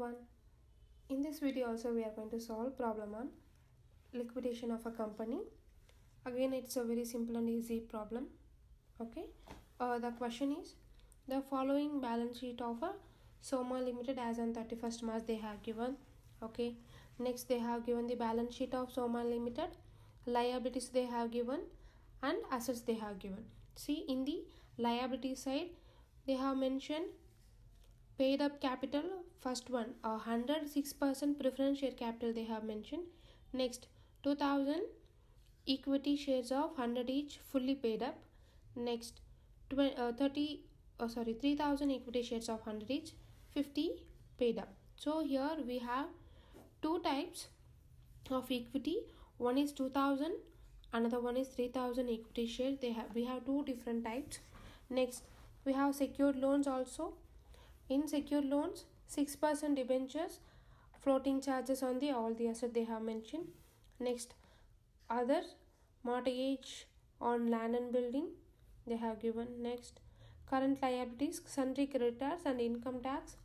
everyone. In this video also we are going to solve problem on liquidation of a company. Again, it's a very simple and easy problem. Okay. The question is the following balance sheet of a Soma Limited as on 31st March they have given. Okay. Next they have given the balance sheet of Soma Limited, liabilities they have given and assets they have given. See, in the liability side they have mentioned paid up capital. First one, 106% preference share capital they have mentioned. Next, 2000 equity shares of 100 each fully paid up. Next, 3000 equity shares of 100 each 50 paid up. So here we have two types of equity. One is 2000, another one is 3000 equity shares. We have two different types. Next, we have secured loans also. In secured loans, 6% debentures, floating charges on the all the assets they have mentioned. Next, other mortgage on land and building they have given. Next, current liabilities, sundry creditors and income tax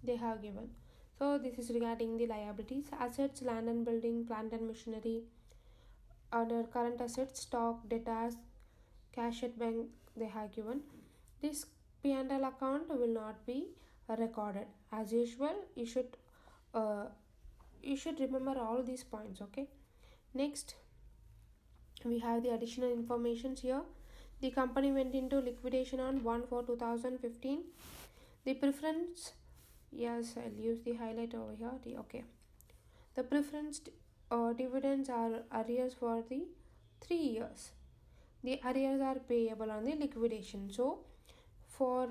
they have given. So this is regarding the liabilities. Assets, land and building, plant and machinery. Other current assets, stock, debtors, cash at bank they have given. This P&L account will not be recorded. As usual, you should remember all these points. Okay. Next, we have the additional information here. The company went into liquidation on 1/4/2015. The preference, yes, I'll use the highlight over here. Okay. The preference dividends are arrears for the 3 years. The arrears are payable on the liquidation. So for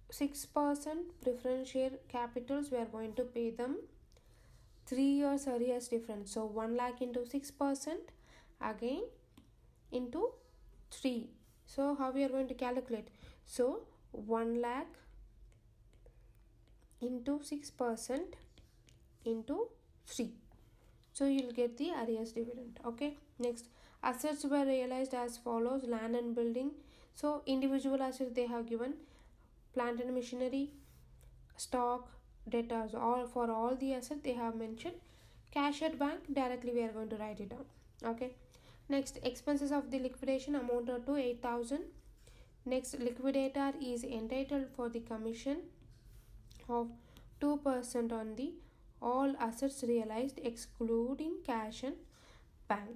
6% preference share capitals, we are going to pay them 3 years arrears difference. So 1 lakh into 6% again into 3. So how we are going to calculate? So 1 lakh into 6% into 3. So you'll get the arrears dividend. Okay. Next, assets were realized as follows: land and building. So individual assets they have given, plant and machinery, stock, debtors, all for all the assets they have mentioned. Cash at bank, directly we are going to write it down. Okay. Next, expenses of the liquidation amounted to 8,000. Next, liquidator is entitled for the commission of 2% on the all assets realized excluding cash and bank.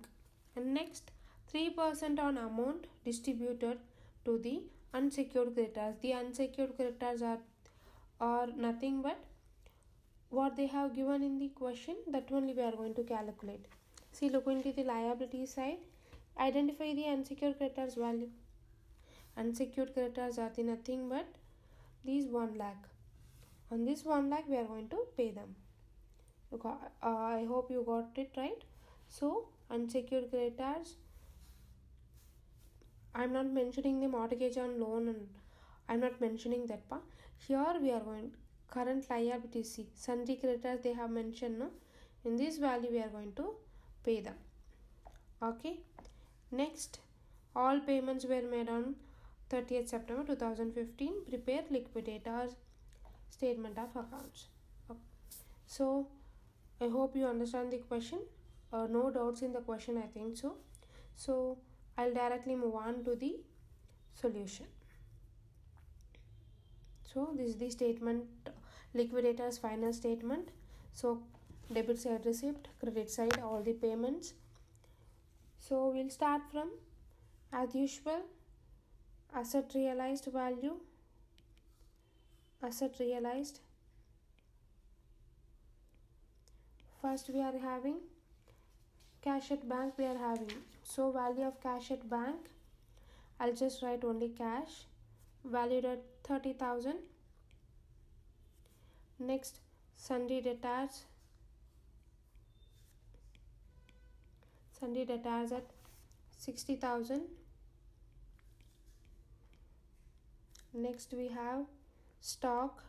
And next, 3% on amount distributed to the unsecured creditors. The unsecured creditors are nothing but what they have given in the question, that only we are going to calculate. See, look into the liability side. Identify the unsecured creditors value. Unsecured creditors are the nothing but these 1 lakh. On this 1 lakh we are going to pay them. Look, I hope you got it right. So unsecured creditors, I'm not mentioning the mortgage on loan and I'm not mentioning that part. Here we are going current liabilities. See, sundry creditors they have mentioned, no? In this value we are going to pay them. Okay. Next, all payments were made on 30th September 2015. Prepare liquidators statement of accounts. Okay. So I hope you understand the question. No doubts in the question, I think so. So I'll directly move on to the solution. So this is the statement, liquidator's final statement. So debit side receipt, credit side all the payments. So we'll start from, as usual, asset realized value. Asset realized. First we are having cash at bank we are having. So value of cash at bank, I'll just write only cash, valued at 30,000. Next, sundry debtors. Sundry debtors at 60,000. Next we have stock.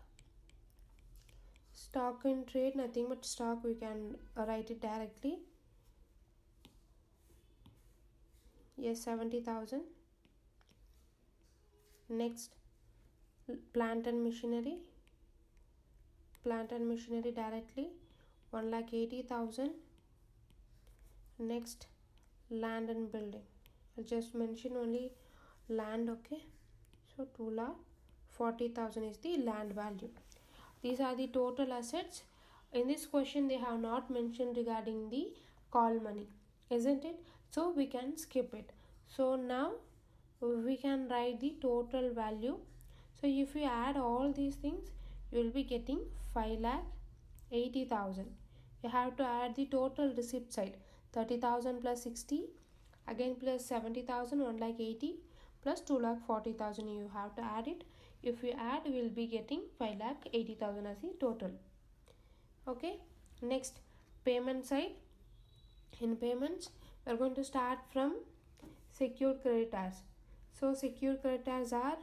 Stock in trade, nothing but stock, we can write it directly. Yes, 70,000. Next, plant and machinery. plant and machinery directly 1,80,000. Next, land and building. I'll just mention only land, okay? So 2,40,000 is the land value. These are the total assets. In this question, they have not mentioned regarding the call money, isn't it? So we can skip it. So now we can write the total value. So if you add all these things, you will be getting 5,80,000. You have to add the total receipt side, 30,000 plus 60, again plus 70,000, 1,80,000 plus 2,40,000. You have to add it. If you add, we will be getting 5,80,000 as the total. Okay. Next, payment side. In payments, we are going to start from secured creditors. So secured creditors are,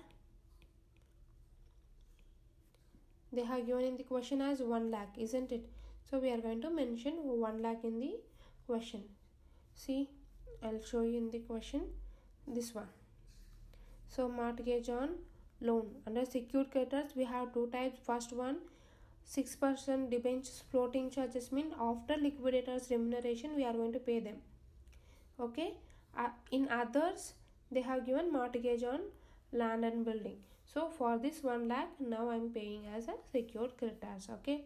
they have given in the question as 1 lakh, isn't it? So we are going to mention 1 lakh in the question. See, I'll show you in the question this one. So mortgage on loan. Under secured creditors, we have two types. First one, 6% debentures floating charges, mean after liquidators remuneration we are going to pay them. Okay. In others, they have given mortgage on land and building. So for this 1 lakh, now I am paying as a secured creditors. Okay.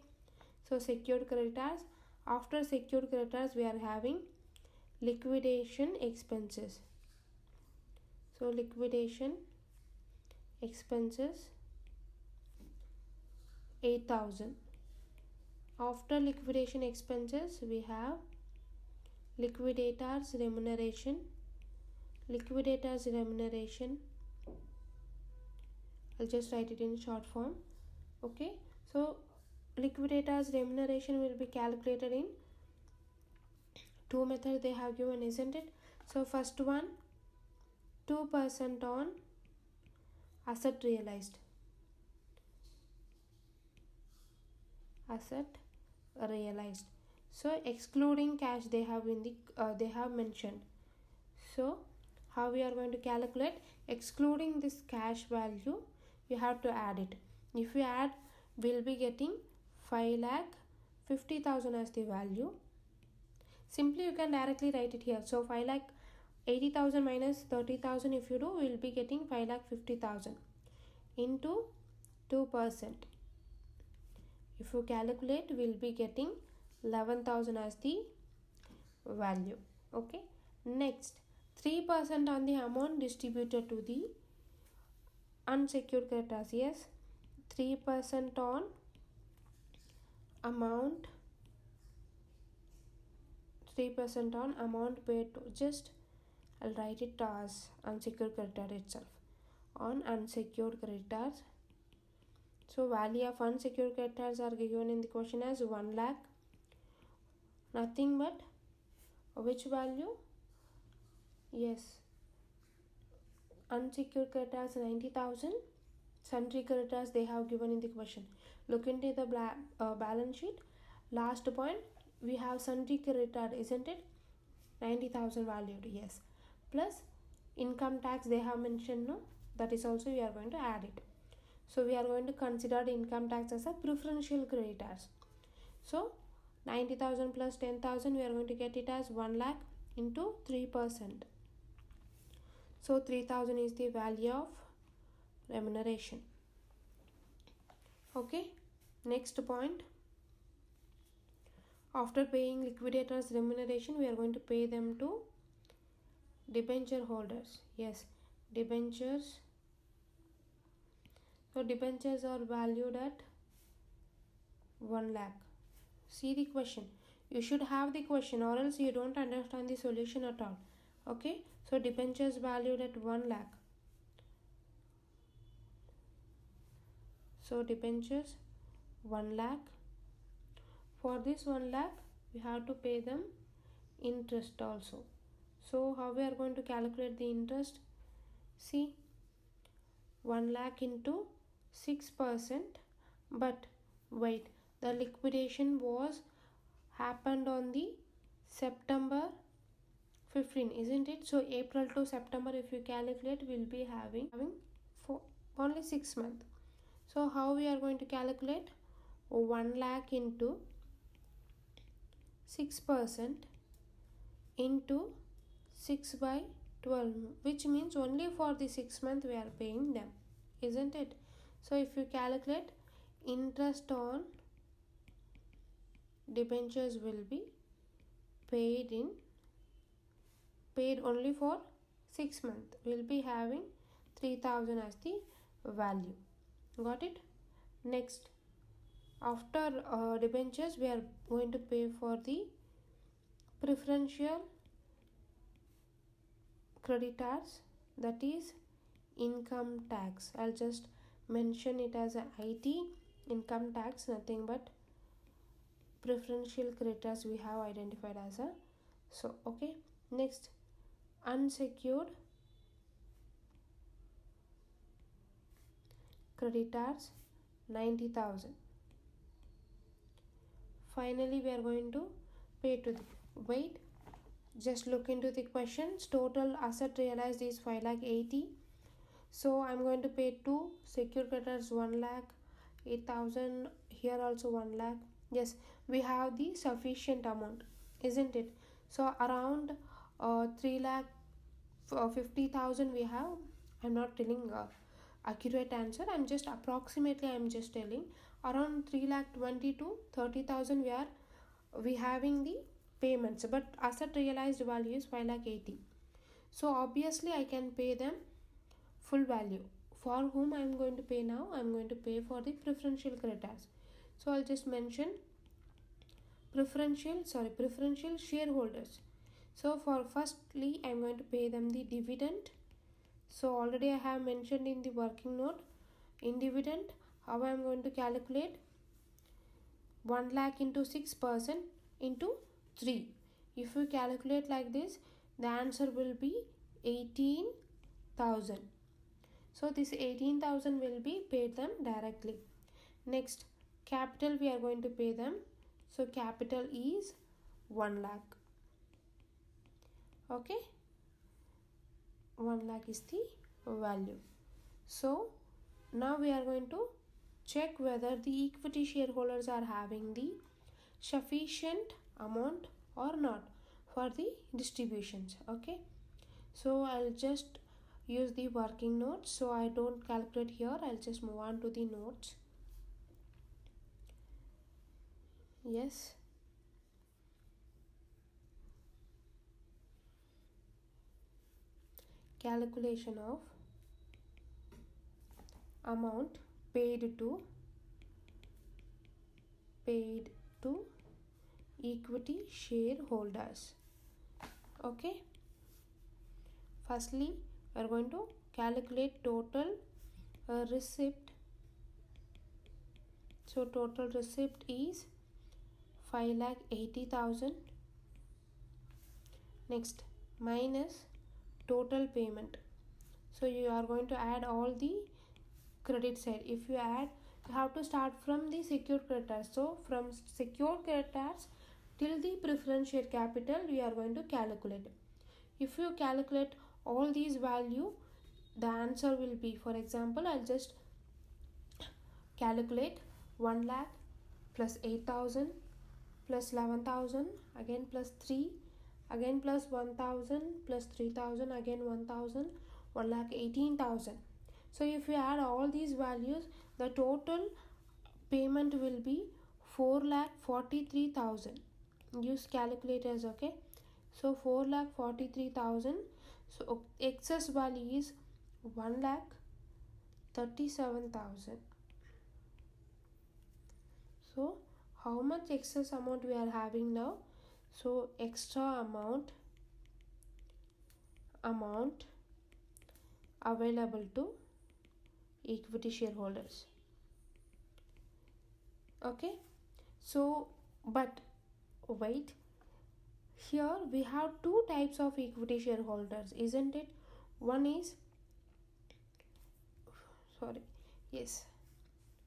So secured creditors. After secured creditors, we are having liquidation expenses. So liquidation expenses 8,000. After liquidation expenses, we have liquidators remuneration. Liquidators remuneration, I'll just write it in short form. Okay. So liquidators remuneration will be calculated in two methods they have given, isn't it? So first one, 2% on asset realized. Asset realized. So excluding cash they have in the they have mentioned. So how we are going to calculate? Excluding this cash value, you have to add it. If you add, we'll be getting 5,50,000 as the value. Simply you can directly write it here. So 5,80,000 minus 30,000, if you do, we will be getting 5,50,000 into 2%. If you calculate, we will be getting 11,000 as the value. Okay. Next, 3% on the amount distributed to the unsecured creditors. Yes, 3% on amount, 3% on amount paid to, just I'll write it as unsecured creditor itself, on unsecured creditors. So value of unsecured creditors are given in the question as 1 lakh. Nothing but which value? Yes, unsecured creditors 90,000. Sundry creditors they have given in the question. Look into the balance sheet. Last point, we have sundry creditor, isn't it? 90,000 valued. Yes. Plus income tax they have mentioned, no? That is also we are going to add it. So we are going to consider the income tax as a preferential creditors. So 90,000 plus 10,000, we are going to get it as 1 lakh into 3%. So 3,000 is the value of remuneration. Okay. Next point. After paying liquidators remuneration, we are going to pay them to debenture holders. Yes, debentures. So debentures are valued at 1 lakh. See the question. You should have the question, or else you don't understand the solution at all. Okay. So debentures valued at 1 lakh. So debentures 1 lakh. For this 1 lakh, we have to pay them interest also. So how we are going to calculate the interest? See, 1 lakh into 6%. But wait, the liquidation was happened on the September 15, isn't it? So April to September, if you calculate, we'll be having for only 6 months. So how we are going to calculate? 1 lakh into 6% into 6 by 12, which means only for the 6 month we are paying them, isn't it? So if you calculate, interest on debentures will be paid only for 6 months. We'll be having 3000 as the value. Got it? Next, after debentures, we are going to pay for the preferential creditors, that is income tax. I'll just mention it as a IT, income tax, nothing but preferential creditors we have identified as a. So okay, next, unsecured creditors 90,000. Finally we are going to pay to the, wait, just look into the questions. Total asset realized is 5,80,000. So I'm going to pay to secured creditors 1,08,000. Here also 1 lakh. Yes, we have the sufficient amount, isn't it? So around 3,50,000 we have. I'm not telling accurate answer. I'm just approximately. I'm just telling around 3,20,000 to 30,000 we having the payments, but asset realized value is 5,80,000. So obviously I can pay them full value. For whom I am going to pay now? I am going to pay for the preferential creditors. So I'll just mention preferential shareholders. So for firstly I am going to pay them the dividend. So already I have mentioned in the working note, in dividend how I am going to calculate, 1 lakh into 6% into 3. If you calculate like this, the answer will be 18,000. So this 18,000 will be paid them directly. Next, capital we are going to pay them. So capital is 1 lakh. Okay, 1 lakh is the value. So now we are going to check whether the equity shareholders are having the sufficient amount or not for the distributions. Okay, so I'll just use the working notes, so I don't calculate here. I'll just move on to the notes. Yes, calculation of amount paid to equity shareholders. Okay, firstly we are going to calculate total receipt. So total receipt is 5,80,000. Next, minus total payment. So you are going to add all the credit side. If you add, you have to start from the secured creditors. So from secured creditors till the preferential capital we are going to calculate. If you calculate all these value, the answer will be, for example, I'll just calculate 1 lakh plus 8,000 plus 11,000, again plus 3, again plus 1,000 plus 3,000, again 1,000, 1,18,000. So if you add all these values, the total payment will be 4,43,000. Use calculators, okay? So 4,43,000. So excess value is 1,37,000. So how much excess amount we are having now? So extra amount available to equity shareholders. Okay, so but wait, here we have two types of equity shareholders, isn't it? One is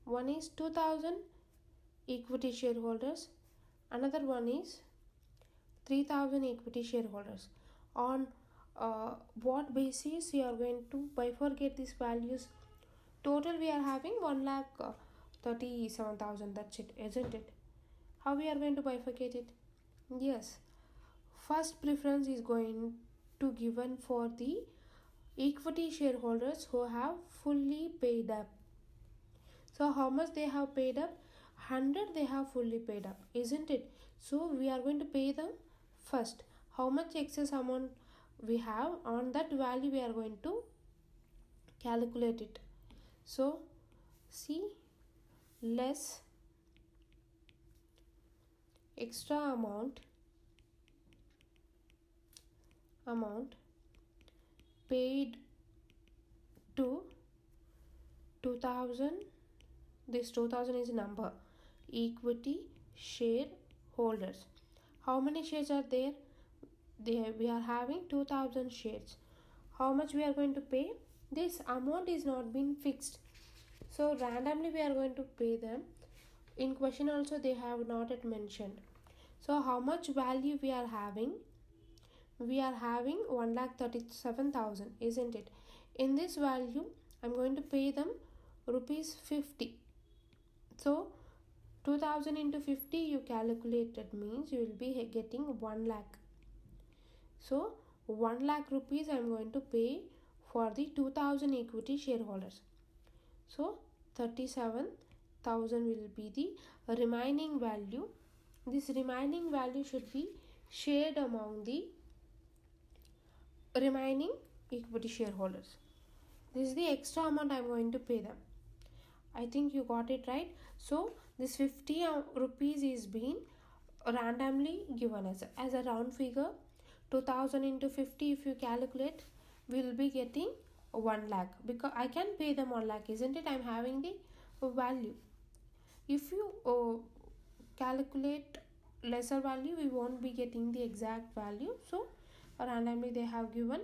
one is 2,000 equity shareholders, another one is 3,000 equity shareholders. On what basis you are going to bifurcate these values? Total we are having 1 lakh 37,000. That's it, isn't it? How we are going to bifurcate it? Yes, first preference is going to given for the equity shareholders who have fully paid up. So how much they have paid up? 100 they have fully paid up, isn't it? So we are going to pay them first. How much excess amount we have, on that value we are going to calculate it. So see, less extra amount paid to 2000. This 2000 is a number, equity shareholders. How many shares are there? We are having 2000 shares. How much we are going to pay? This amount is not been fixed, so randomly we are going to pay them. In question also they have not yet mentioned. So how much value we are having? We are having 1,37,000, isn't it? In this value I'm going to pay them rupees 50. So 2000 into 50 you calculated means you will be getting 1 lakh. So 1 lakh rupees I am going to pay for the 2000 equity shareholders. So 37,000 will be the remaining value. This remaining value should be shared among the remaining equity shareholders. This is the extra amount I am going to pay them. I think you got it right. So this 50 rupees is being randomly given as a round figure. 2000 into 50 if you calculate, we will be getting 1 lakh, because I can pay them 1 lakh, isn't it? I am having the value. If you calculate lesser value, we won't be getting the exact value, so randomly they have given.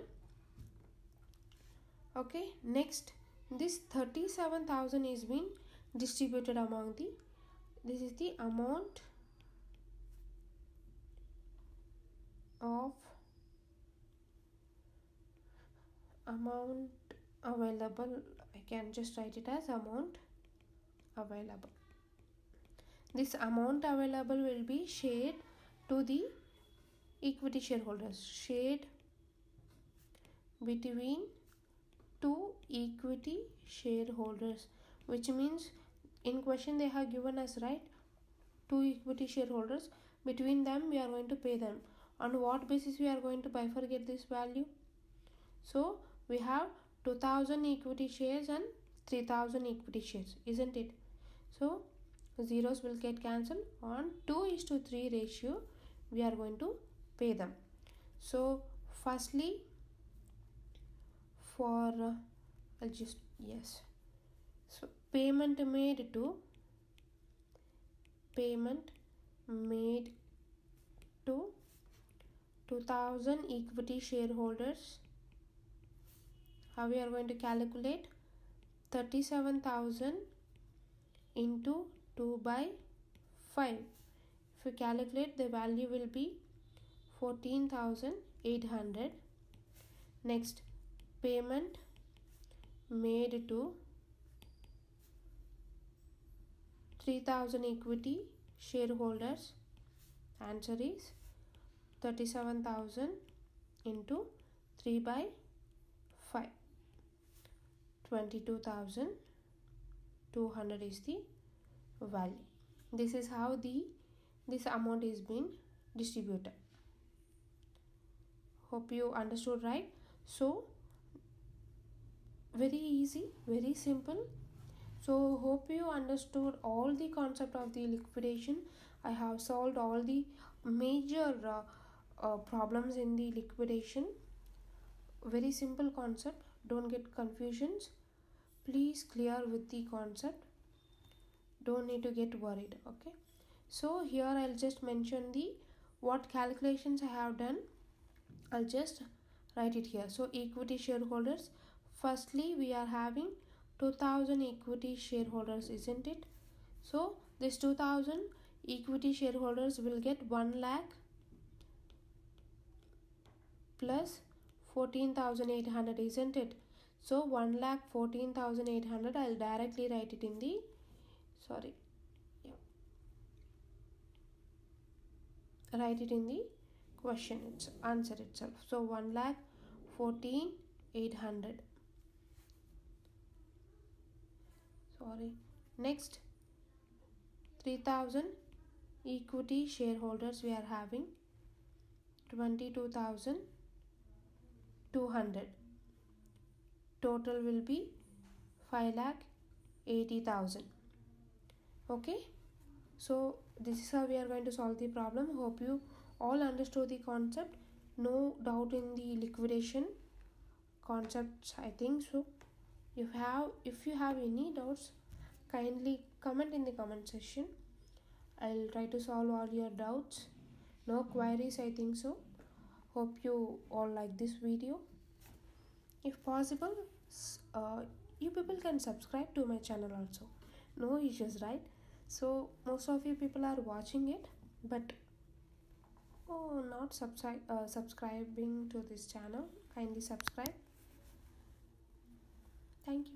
Okay, next, this 37,000 is being distributed among the, this is the amount available. I can just write it as amount available. This amount available will be shared to the equity shareholders, shared between two equity shareholders, which means in question they have given us, right, two equity shareholders. Between them we are going to pay them. On what basis we are going to bifurcate this value? So we have 2000 equity shares and 3000 equity shares, isn't it? So zeros will get cancelled. On 2:3 ratio we are going to pay them. So firstly, for I'll just, yes, so payment made to 2000 equity shareholders. How we are going to calculate? 37,000 into 2 by 5. If you calculate, the value will be 14,800. Next, payment made to 3,000 equity shareholders. Answer is 37,000 into 3 by 5. 22,200 is the value. This is how this amount is being distributed. Hope you understood, right? So very easy, very simple. So hope you understood all the concept of the liquidation. I have solved all the major problems in the liquidation. Very simple concept, don't get confusions. Please clear with the concept, don't need to get worried. Okay, so here I'll just mention the what calculations I have done. I'll just write it here. So equity shareholders, firstly we are having 2000 equity shareholders, isn't it? So this 2000 equity shareholders will get 1 lakh plus 14,800, isn't it? So 1,14,800 I'll directly write it in the sorry, yeah, write it in the question, its answer itself. So 1,14,800. Sorry. Next, 3,000 equity shareholders we are having, 22,200. Total will be 5,80,000. Okay, so this is how we are going to solve the problem. Hope you all understood the concept. No doubt in the liquidation concepts, I think so. If you have any doubts, kindly comment in the comment section. I'll try to solve all your doubts. No queries, I think so. Hope you all like this video. If possible, you people can subscribe to my channel also. No issues, right? So most of you people are watching it, but not subscribing to this channel. Kindly subscribe. Thank you.